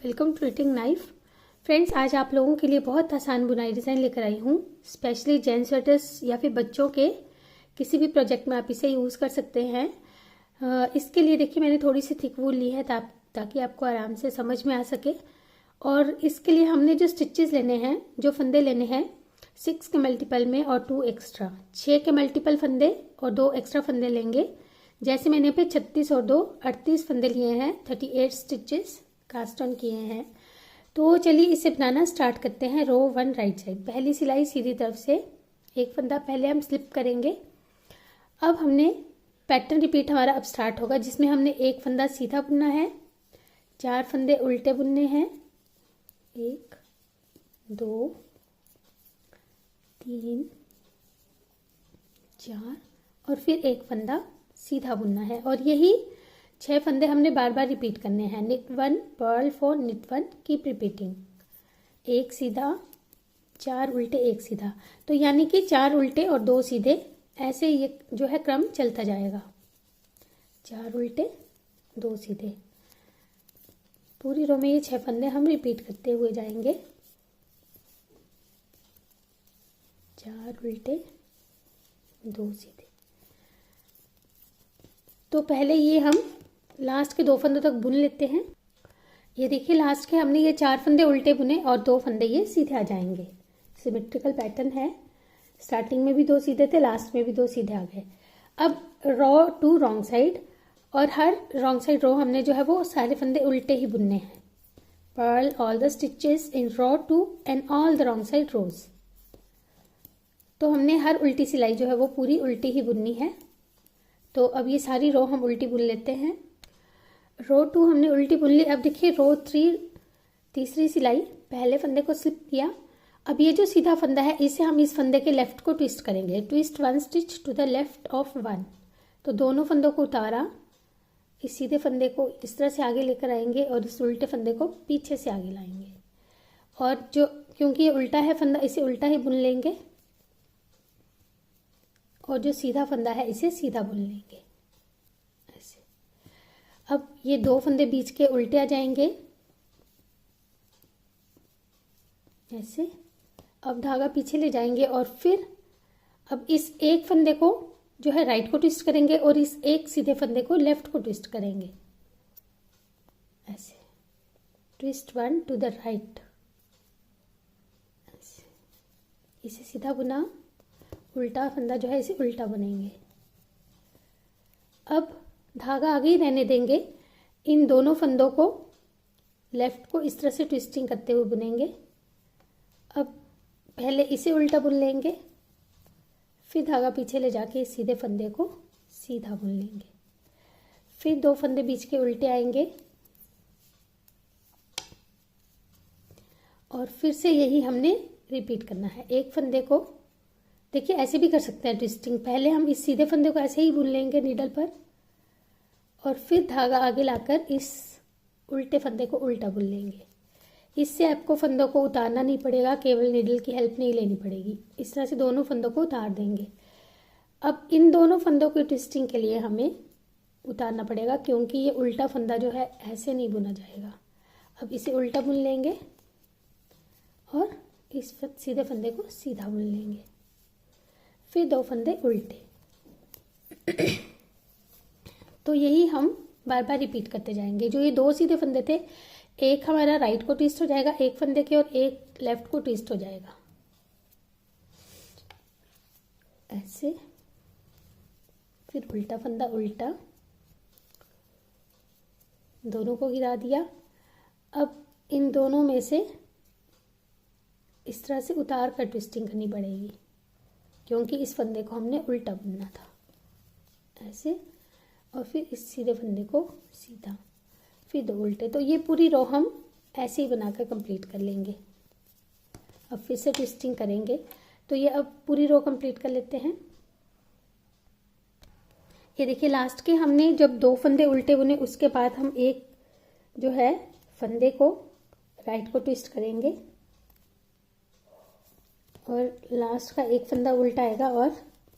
Welcome to reading knife. Friends, आज आप लोगों के लिए बहुत आसान बुनाई डिज़ाइन लेकर आई हूँ। स्पेशली जेंट्स स्वेटर्स या फिर बच्चों के किसी भी प्रोजेक्ट में आप इसे यूज़ कर सकते हैं। इसके लिए देखिए मैंने थोड़ी सी थिक वूल ली है ताकि आपको आराम से समझ में आ सके। और इसके लिए हमने जो स्टिचेस लेने हैं, जो फंदे लेने हैं 6 के मल्टीपल में और 2 एक्स्ट्रा, 6 के मल्टीपल फंदे और 2 एक्स्ट्रा फंदे लेंगे। जैसे मैंने पे 36 और 2 38 फंदे लिए हैं, 38 स्टिचेस कास्ट ऑन किए हैं। तो चलिए इसे बनाना स्टार्ट करते हैं। रो 1 राइट साइड, पहली सिलाई सीधी तरफ से एक फंदा पहले हम स्लिप करेंगे। अब हमने पैटर्न रिपीट हमारा अब स्टार्ट होगा, जिसमें हमने एक फंदा सीधा बुनना है, 4 फंदे उल्टे बुनने हैं, 1 2 3 4 और फिर एक फंदा सीधा बुनना है। और यही 6 फंदे हमने बार बार रिपीट करने हैं। Knit 1 purl 4 knit 1 keep repeating. एक सीधा 4 उल्टे 1 सीधा, तो यानी कि 4 उल्टे और 2 सीधे, ऐसे ये जो है क्रम चलता जाएगा। 4 उल्टे 2 सीधे, पूरी रो में ये 6 फंदे हम रिपीट करते हुए जाएंगे। 4 उल्टे 2 सीधे। तो पहले ये हम लास्ट के 2 फंदों तक बुन लेते हैं। ये देखिए लास्ट के हमने ये 4 फंदे उल्टे बुने और 2 फंदे ये सीधे आ जाएंगे। सिमेट्रिकल पैटर्न है, स्टार्टिंग में भी 2 सीधे थे, लास्ट में भी 2 सीधे आ गए। अब रो 2 रॉन्ग साइड, और हर रॉन्ग साइड रो हमने जो है वो सारे फंदे उल्टे ही बुनने हैं। Purl all the stitches in row 2 and all the wrong side rows. तो हमने हर उल्टी सिलाई जो है वो पूरी उल्टी ही बुननी है। तो अब ये सारी रो हम उल्टी बुन लेते हैं। रो 2 हमने उल्टी बुन ली। अब देखिए रो 3 तीसरी सिलाई, पहले फंदे को स्लिप किया। अब ये जो सीधा फंदा है इसे हम इस फंदे के लेफ्ट को ट्विस्ट करेंगे। Twist 1 stitch to the left of 1। तो दोनों फंदों को उतारा, इस सीधे फंदे को इस तरह से आगे लेकर आएंगे और इस उल्टे फंदे को पीछे से आगे लाएंगे। और जो क्योंकि ये उल्टा है फंदा, इसे उल्टा ही बुन लेंगे, और जो सीधा फंदा है इसे सीधा बुन लेंगे ऐसे। अब ये 2 फंदे बीच के उल्टे आ जाएंगे ऐसे। अब धागा पीछे ले जाएंगे और फिर अब इस एक फंदे को जो है राइट को ट्विस्ट करेंगे और इस एक सीधे फंदे को लेफ्ट को ट्विस्ट करेंगे ऐसे। ट्विस्ट 1 टू द राइट ऐसे। इसे सीधा बुना, उल्टा फंदा जो है इसे उल्टा बुनेंगे। अब धागा आगे ही रहने देंगे। इन दोनों फंदों को लेफ्ट को इस तरह से ट्विस्टिंग करते हुए बुनेंगे। अब पहले इसे उल्टा बुन लेंगे, फिर धागा पीछे ले जाके इस सीधे फंदे को सीधा बुन लेंगे। फिर 2 फंदे बीच के उल्टे आएंगे और फिर से यही हमने रिपीट करना है। एक फंदे को देखिए ऐसे भी कर सकते हैं ट्विस्टिंग। पहले हम इस सीधे फंदे को ऐसे ही बुन लेंगे नीडल पर, और फिर धागा आगे लाकर इस उल्टे फंदे को उल्टा बुन लेंगे। इससे आपको फंदों को उतारना नहीं पड़ेगा, केवल नीडल की हेल्प नहीं लेनी पड़ेगी। इस तरह से दोनों फंदों को उतार देंगे। अब इन दोनों फंदों की ट्विस्टिंग के लिए हमें उतारना पड़ेगा, क्योंकि ये उल्टा फंदा जो है ऐसे नहीं बुना जाएगा। अब इसे उल्टा बुन लेंगे और इस सीधे फंदे को सीधा बुन लेंगे, फिर 2 फंदे उल्टे। तो यही हम बार बार रिपीट करते जाएंगे। जो ये 2 सीधे फंदे थे, एक हमारा राइट को ट्विस्ट हो जाएगा एक फंदे के, और एक लेफ्ट को ट्विस्ट हो जाएगा ऐसे। फिर उल्टा फंदा उल्टा, दोनों को गिरा दिया। अब इन दोनों में से इस तरह से उतार कर ट्विस्टिंग करनी पड़ेगी, क्योंकि इस फंदे को हमने उल्टा बुनना था ऐसे। और फिर इस सीधे फंदे को सीधा, फिर 2 उल्टे। तो ये पूरी रो हम ऐसे ही बनाकर कंप्लीट कर लेंगे। अब फिर से ट्विस्टिंग करेंगे। तो ये अब पूरी रो कंप्लीट कर लेते हैं। ये देखिए लास्ट के हमने जब 2 फंदे उल्टे बुने, उसके बाद हम एक जो है फंदे को राइट को ट्विस्ट करेंगे और लास्ट का एक फंदा उल्टा आएगा और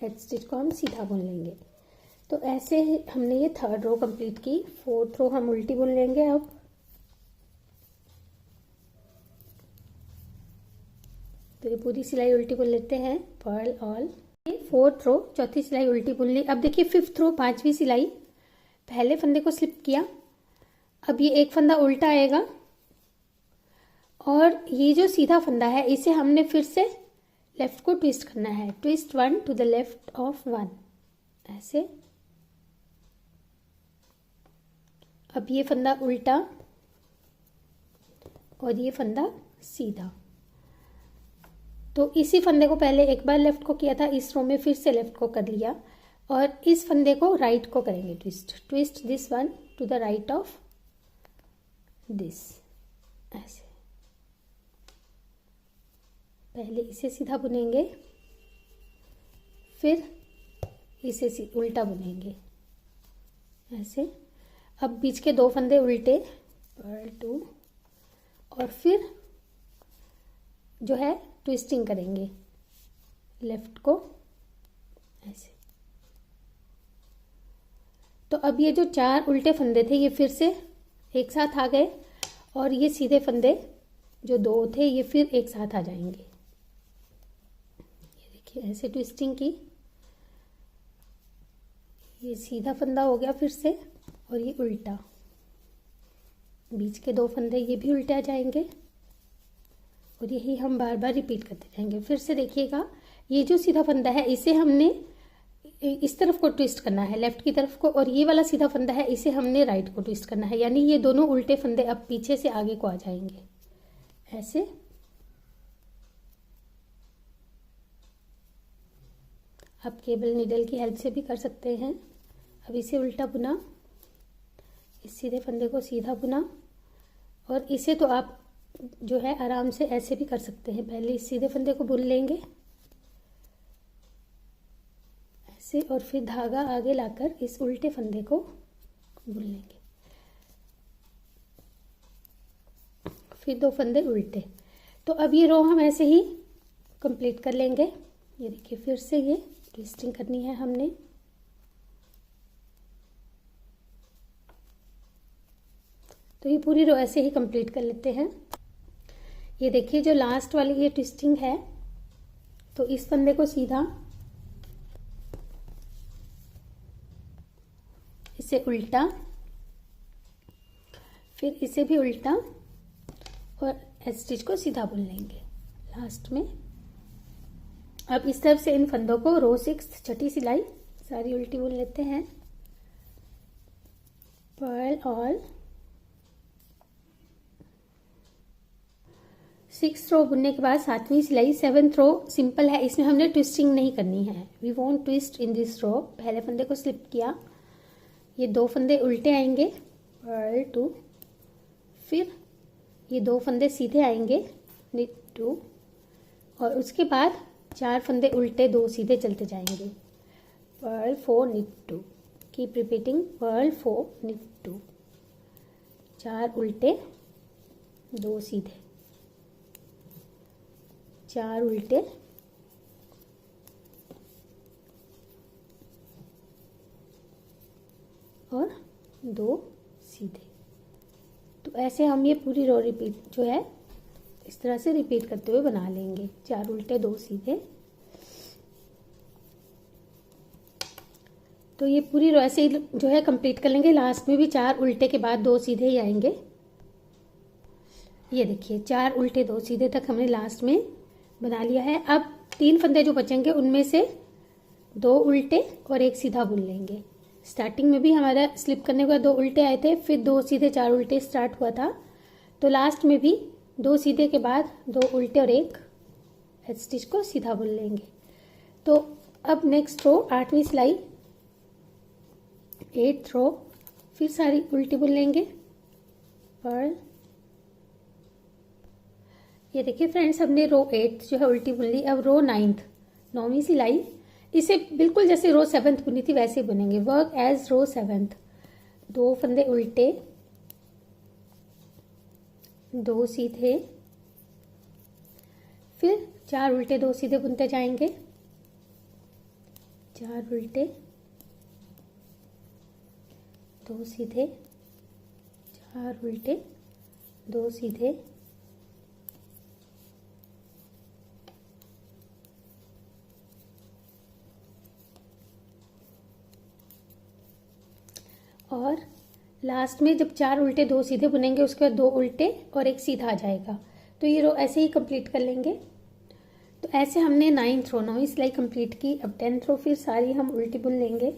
हेड स्टिच को हम सीधा बुन लेंगे। तो ऐसे हमने ये 3rd रो कंप्लीट की। 4th रो हम उल्टी बुन लेंगे। अब तो ये पूरी सिलाई उल्टी बुन लेते हैं, पर्ल ऑल। ये 4th रो, चौथी सिलाई उल्टी बुन ली। अब देखिए 5th रो, 5वीं सिलाई, पहले फंदे को स्लिप किया। अब ये एक फंदा उल्टा आएगा और ये जो सीधा फंदा है इसे हमने फिर से लेफ्ट को ट्विस्ट करना है। Twist 1 to the left of 1, ऐसे। अब ये फंदा उल्टा और ये फंदा सीधा। तो इसी फंदे को पहले एक बार लेफ्ट को किया था, इस रो में फिर से लेफ्ट को कर लिया और इस फंदे को राइट को करेंगे twist. Twist this one two the right of this, ऐसे। पहले इसे सीधा बुनेंगे, फिर इसे उल्टा बुनेंगे, ऐसे। अब बीच के 2 फंदे उल्टे, पर्ल 2, और फिर जो है ट्विस्टिंग करेंगे लेफ्ट को, ऐसे। तो अब ये जो 4 उल्टे फंदे थे ये फिर से एक साथ आ गए और ये सीधे फंदे जो 2 थे ये फिर एक साथ आ जाएंगे। ये देखिए ऐसे ट्विस्टिंग की, ये सीधा फंदा हो गया फिर से और ये उल्टा। बीच के 2 फंदे ये भी उल्टे आ जाएंगे और यही हम बार बार रिपीट करते जाएंगे। फिर से देखिएगा, ये जो सीधा फंदा है इसे हमने इस तरफ को ट्विस्ट करना है, लेफ्ट की तरफ को, और ये वाला सीधा फंदा है इसे हमने राइट को ट्विस्ट करना है। यानी ये दोनों उल्टे फंदे अब पीछे से आगे को आ जाएंगे, ऐसे। आप केबल नीडल की हेल्प से भी कर सकते हैं। अब इसे उल्टा बुना, इस सीधे फंदे को सीधा बुना, और इसे तो आप जो है आराम से ऐसे भी कर सकते हैं। पहले इस सीधे फंदे को बुन लेंगे ऐसे, और फिर धागा आगे लाकर इस उल्टे फंदे को बुन लेंगे, फिर 2 फंदे उल्टे। तो अब ये रो हम ऐसे ही कंप्लीट कर लेंगे। ये देखिए फिर से ये ट्विस्टिंग करनी है हमने। तो ये पूरी रो ऐसे ही कंप्लीट कर लेते हैं। ये देखिए जो लास्ट वाली ये ट्विस्टिंग है, तो इस फंदे को सीधा, इसे उल्टा, फिर इसे भी उल्टा और स्टिच को सीधा बुन लेंगे लास्ट में। अब इस तरफ से इन फंदों को रो 6 छठी सिलाई सारी उल्टी बुन लेते हैं। पर्ल ऑल 6th रो बुनने के बाद 7वीं सिलाई 7th रो सिंपल है, इसमें हमने ट्विस्टिंग नहीं करनी है। We want twist in this row. पहले फंदे को स्लिप किया, ये 2 फंदे उल्टे आएंगे, पर्ल 2, फिर ये 2 फंदे सीधे आएंगे, निट 2, और उसके बाद 4 फंदे उल्टे 2 सीधे चलते जाएंगे, purl 4 knit 2। Keep repeating, purl 4 knit 2, 4 उल्टे 2 सीधे, 4 उल्टे और 2 सीधे। तो ऐसे हम ये पूरी रो रिपीट जो है इस तरह से रिपीट करते हुए बना लेंगे, 4 उल्टे 2 सीधे। तो ये पूरी रो ऐसे ही जो है कंप्लीट कर लेंगे। लास्ट में भी 4 उल्टे के बाद 2 सीधे ही आएंगे। ये देखिए 4 उल्टे 2 सीधे तक हमने लास्ट में बना लिया है। अब 3 फंदे जो बचेंगे उनमें से 2 उल्टे और 1 सीधा बुन लेंगे। स्टार्टिंग में भी हमारा स्लिप करने के बाद 2 उल्टे आए थे, फिर 2 सीधे 4 उल्टे स्टार्ट हुआ था। तो लास्ट में भी 2 सीधे के बाद 2 उल्टे और 1 स्टिच को सीधा बुन लेंगे। तो अब नेक्स्ट रो 8वीं सिलाई 8th रो फिर सारी उल्टी बुन लेंगे, पर्ल। ये देखिए फ्रेंड्स, हमने रो 8 जो है उल्टी बुन ली। अब रो 9th 9वीं सिलाई, इसे बिल्कुल जैसे रो 7th बुनी थी वैसे बुनेंगे। वर्क एज रो 7th। 2 फंदे उल्टे, 2 सीधे, फिर 4 उल्टे 2 सीधे बुनते जाएंगे, 4 उल्टे 2 सीधे, 4 उल्टे 2 सीधे, और लास्ट में जब 4 उल्टे 2 सीधे बुनेंगे उसके बाद 2 उल्टे और 1 सीधा आ जाएगा। तो ये रो ऐसे ही कंप्लीट कर लेंगे। तो ऐसे हमने 9th रो 9वीं सिलाई कंप्लीट की। अब 10th रो फिर सारी हम उल्टी बुन लेंगे,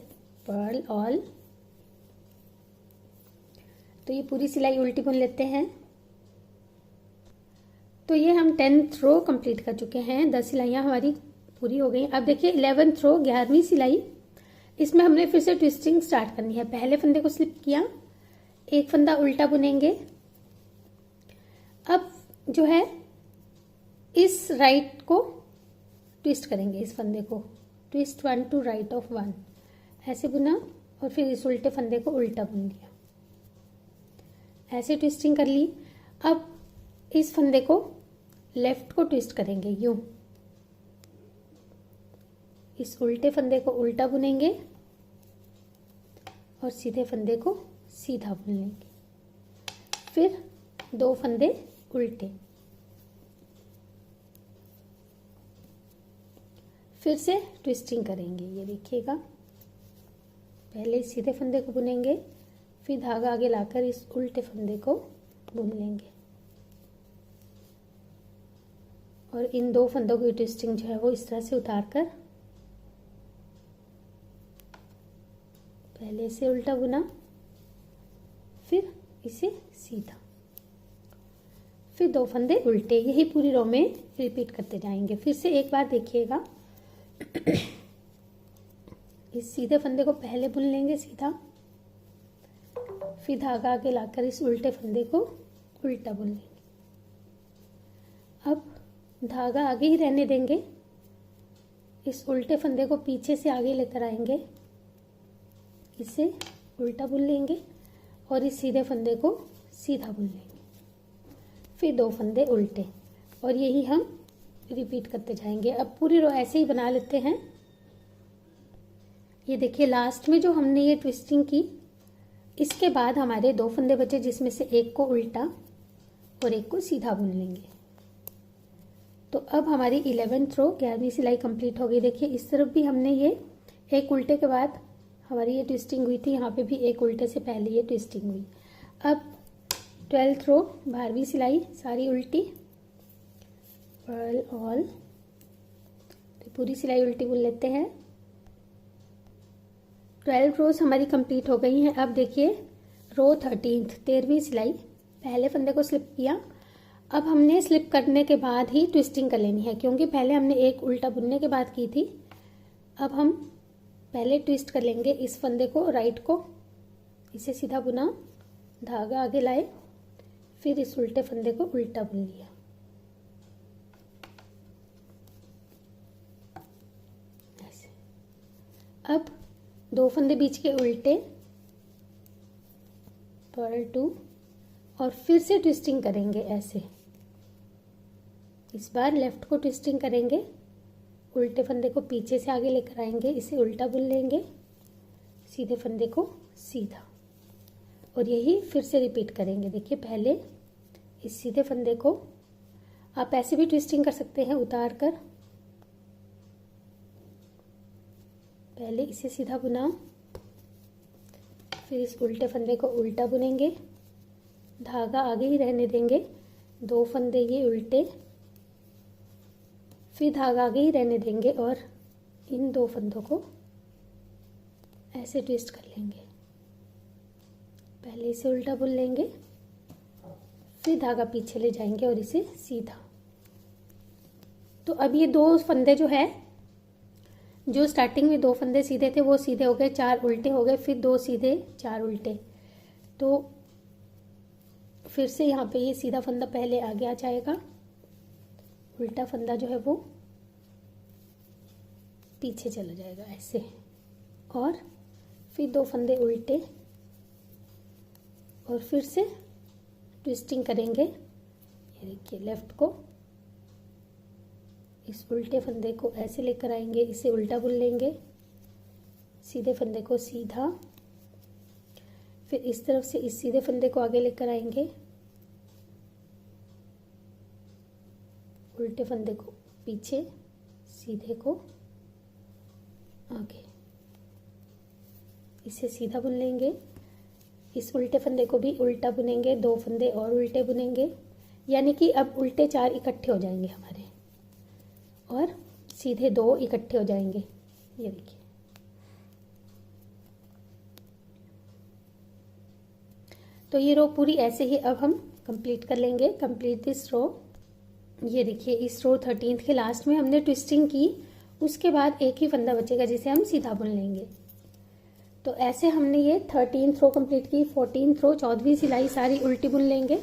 पर्ल ऑल। तो ये पूरी सिलाई उल्टी बुन लेते हैं। तो ये हम 10th रो कंप्लीट कर चुके हैं, 10 सिलाइयाँ हमारी पूरी हो गई। अब देखिए 11th रो 11वीं सिलाई, इसमें हमने फिर से ट्विस्टिंग स्टार्ट करनी है। पहले फंदे को स्लिप किया, एक फंदा उल्टा बुनेंगे। अब जो है इस राइट को ट्विस्ट करेंगे, इस फंदे को ट्विस्ट 1 टू राइट ऑफ 1 ऐसे बुना और फिर इस उल्टे फंदे को उल्टा बुन लिया, ऐसे ट्विस्टिंग कर ली। अब इस फंदे को लेफ्ट को ट्विस्ट करेंगे यूं, इस उल्टे फंदे को उल्टा बुनेंगे और सीधे फंदे को सीधा बुन लेंगे। फिर 2 फंदे उल्टे, फिर से ट्विस्टिंग करेंगे। ये देखिएगा, पहले सीधे फंदे को बुनेंगे, फिर धागा आगे लाकर इस उल्टे फंदे को बुन लेंगे और इन 2 फंदों की ट्विस्टिंग जो है वो इस तरह से उतार कर पहले से उल्टा बुना, फिर इसे सीधा, फिर 2 फंदे उल्टे। यही पूरी रो में रिपीट करते जाएंगे। फिर से एक बार देखिएगा, इस सीधे फंदे को पहले बुन लेंगे सीधा, फिर धागा आगे लाकर इस उल्टे फंदे को उल्टा बुन लेंगे। अब धागा आगे ही रहने देंगे, इस उल्टे फंदे को पीछे से आगे लेकर आएंगे, इसे उल्टा बुन लेंगे और इस सीधे फंदे को सीधा बुन लेंगे, फिर 2 फंदे उल्टे, और यही हम रिपीट करते जाएंगे। अब पूरी रो ऐसे ही बना लेते हैं। ये देखिए लास्ट में जो हमने ये ट्विस्टिंग की, इसके बाद हमारे 2 फंदे बचे, जिसमें से एक को उल्टा और एक को सीधा बुन लेंगे। तो अब हमारी 11th रो 11वीं सिलाई कंप्लीट हो गई। देखिए इस तरफ भी हमने ये एक उल्टे के बाद हमारी ये ट्विस्टिंग हुई थी, यहाँ पे भी एक उल्टे से पहले ये ट्विस्टिंग हुई। अब 12th रो 12वीं सिलाई सारी उल्टी, पर्ल ऑल। तो पूरी सिलाई उल्टी बुन लेते हैं। 12 रोज हमारी कंप्लीट हो गई हैं। अब देखिए रो 13वीं सिलाई, पहले फंदे को स्लिप किया। अब हमने स्लिप करने के बाद ही ट्विस्टिंग कर लेनी है, क्योंकि पहले हमने एक उल्टा बुनने के बाद की थी। अब हम पहले ट्विस्ट कर लेंगे इस फंदे को, राइट को, इसे सीधा बुना, धागा आगे लाए, फिर इस उल्टे फंदे को उल्टा बुन लिया, ऐसे। अब 2 फंदे बीच के उल्टे, पर्ल 2, और फिर से ट्विस्टिंग करेंगे ऐसे। इस बार लेफ्ट को ट्विस्टिंग करेंगे, उल्टे फंदे को पीछे से आगे लेकर आएंगे, इसे उल्टा बुन लेंगे, सीधे फंदे को सीधा, और यही फिर से रिपीट करेंगे। देखिए पहले इस सीधे फंदे को आप ऐसे भी ट्विस्टिंग कर सकते हैं उतार कर, पहले इसे सीधा बुना, फिर इस उल्टे फंदे को उल्टा बुनेंगे, धागा आगे ही रहने देंगे, 2 फंदे ये उल्टे, फिर धागा आगे ही रहने देंगे और इन 2 फंदों को ऐसे ट्विस्ट कर लेंगे। पहले इसे उल्टा बुन लेंगे, फिर धागा पीछे ले जाएंगे और इसे सीधा। तो अब ये 2 फंदे जो है, जो स्टार्टिंग में 2 फंदे सीधे थे वो सीधे हो गए, 4 उल्टे हो गए, फिर 2 सीधे 4 उल्टे। तो फिर से यहाँ पे ये सीधा फंदा पहले आगे आ जाएगा, उल्टा फंदा जो है वो पीछे चला जाएगा ऐसे, और फिर 2 फंदे उल्टे और फिर से ट्विस्टिंग करेंगे। ये देखिए लेफ्ट को, इस उल्टे फंदे को ऐसे लेकर आएंगे, इसे उल्टा बुन लेंगे, सीधे फंदे को सीधा, फिर इस तरफ से इस सीधे फंदे को आगे लेकर आएंगे, उल्टे फंदे को पीछे, सीधे को आगे, इसे सीधा बुन लेंगे, इस उल्टे फंदे को भी उल्टा बुनेंगे, 2 फंदे और उल्टे बुनेंगे, यानी कि अब उल्टे 4 इकट्ठे हो जाएंगे हमारे और सीधे 2 इकट्ठे हो जाएंगे। ये देखिए, तो ये रो पूरी ऐसे ही अब हम कंप्लीट कर लेंगे। कंप्लीट दिस रो। ये देखिए, इस रो 13th के लास्ट में हमने ट्विस्टिंग की, उसके बाद एक ही फंदा बचेगा जिसे हम सीधा बुन लेंगे। तो ऐसे हमने ये 13th रो कंप्लीट की। 14th रो 14वीं सिलाई सारी उल्टी बुन लेंगे।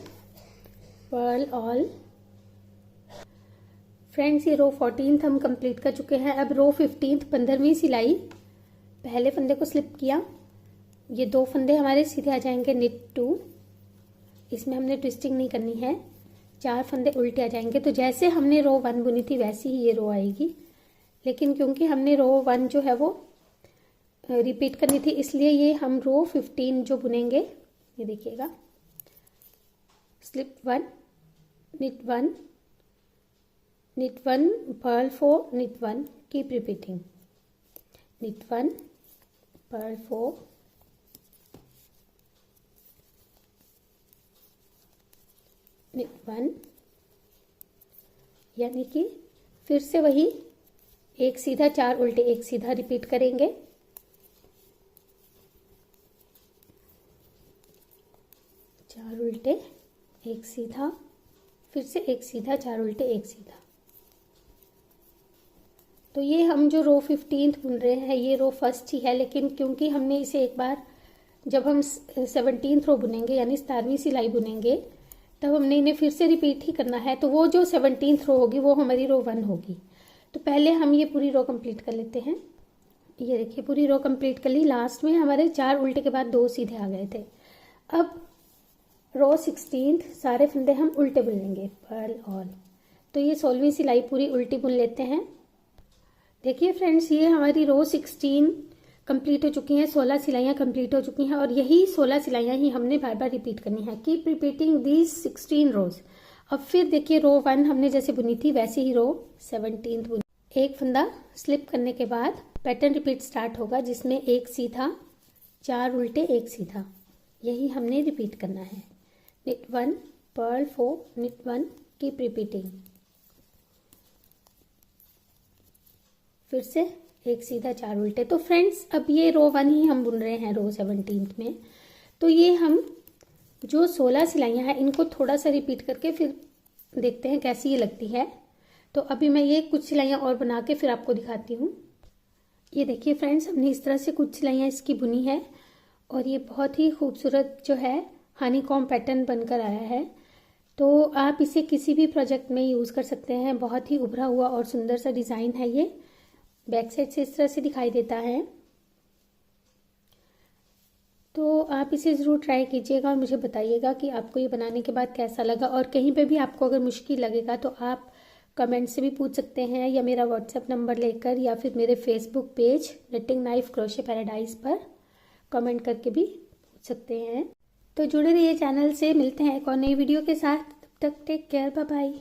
Perl all. फ्रेंड्स, ये रो 14th हम कंप्लीट कर चुके हैं। अब रो 15th 15वीं सिलाई, पहले फंदे को स्लिप किया, ये 2 फंदे हमारे सीधे आ जाएंगे निट 2, इसमें हमने ट्विस्टिंग नहीं करनी है, 4 फंदे उल्टे आ जाएंगे। तो जैसे हमने रो 1 बुनी थी वैसी ही ये रो आएगी, लेकिन क्योंकि हमने रो 1 जो है वो रिपीट करनी थी, इसलिए ये हम रो 15 जो बुनेंगे, ये देखिएगा, slip 1 knit 1 knit 1 purl 4 knit 1, keep repeating, knit 1 purl 4 knit 1, यानी कि फिर से वही एक सीधा 4 उल्टे एक सीधा रिपीट करेंगे। चार उल्टे एक सीधा, फिर से एक सीधा, 4 उल्टे एक सीधा। तो ये हम जो रो 15th बुन रहे हैं ये रो फर्स्ट ही है, लेकिन क्योंकि हमने इसे एक बार जब हम 17th रो बुनेंगे यानी 17वीं सिलाई बुनेंगे तब हमने इन्हें फिर से रिपीट ही करना है, तो वो जो 17th रो होगी वो हमारी रो 1 होगी। तो पहले हम ये पूरी रो कंप्लीट कर लेते हैं। ये देखिए, पूरी रो कंप्लीट कर ली। लास्ट में हमारे 4 उल्टे के बाद 2 सीधे आ गए थे। अब रो 16th सारे फंदे हम उल्टे बुन लेंगे, पर्ल ऑल। तो ये 16वीं सिलाई पूरी उल्टी बुन लेते हैं। देखिए फ्रेंड्स, ये हमारी रो 16 कंप्लीट हो चुकी हैं, 16 सिलाइयाँ कंप्लीट हो चुकी हैं और यही 16 सिलाइयाँ ही हमने बार बार रिपीट करनी है। कीप रिपीटिंग दीज 16 रोज। अब फिर देखिए, रो 1 हमने जैसे बुनी थी वैसे ही रो 17th बुनी। एक फंदा स्लिप करने के बाद पैटर्न रिपीट स्टार्ट होगा, जिसमें एक सीधा, 4 उल्टे एक सीधा, यही हमने रिपीट करना है। Knit 1 purl 4 knit 1, keep repeating. फिर से एक सीधा, 4 उल्टे। तो फ्रेंड्स, अब ये रो 1 ही हम बुन रहे हैं रो 17th में। तो ये हम जो 16 सिलाइयाँ हैं इनको थोड़ा सा रिपीट करके फिर देखते हैं कैसी ये लगती है। तो अभी मैं ये कुछ सिलाइयाँ और बना के फिर आपको दिखाती हूँ। ये देखिए फ्रेंड्स, हमने इस तरह से कुछ सिलाइयाँ इसकी बुनी है और ये बहुत ही खूबसूरत जो है हनी कॉम्ब पैटर्न बनकर आया है। तो आप इसे किसी भी प्रोजेक्ट में यूज़ कर सकते हैं। बहुत ही उभरा हुआ और सुंदर सा डिज़ाइन है। ये बैक साइड से इस तरह से दिखाई देता है। तो आप इसे ज़रूर ट्राई कीजिएगा और मुझे बताइएगा कि आपको ये बनाने के बाद कैसा लगा। और कहीं पे भी आपको अगर मुश्किल लगेगा तो आप कमेंट से भी पूछ सकते हैं, या मेरा व्हाट्सएप नंबर लेकर, या फिर मेरे Facebook page knitting knife crochet paradise पर कमेंट करके भी पूछ सकते हैं। तो जुड़े रहिए चैनल से। मिलते हैं एक और नई वीडियो के साथ। तब तक टेक केयर, बाय बाय।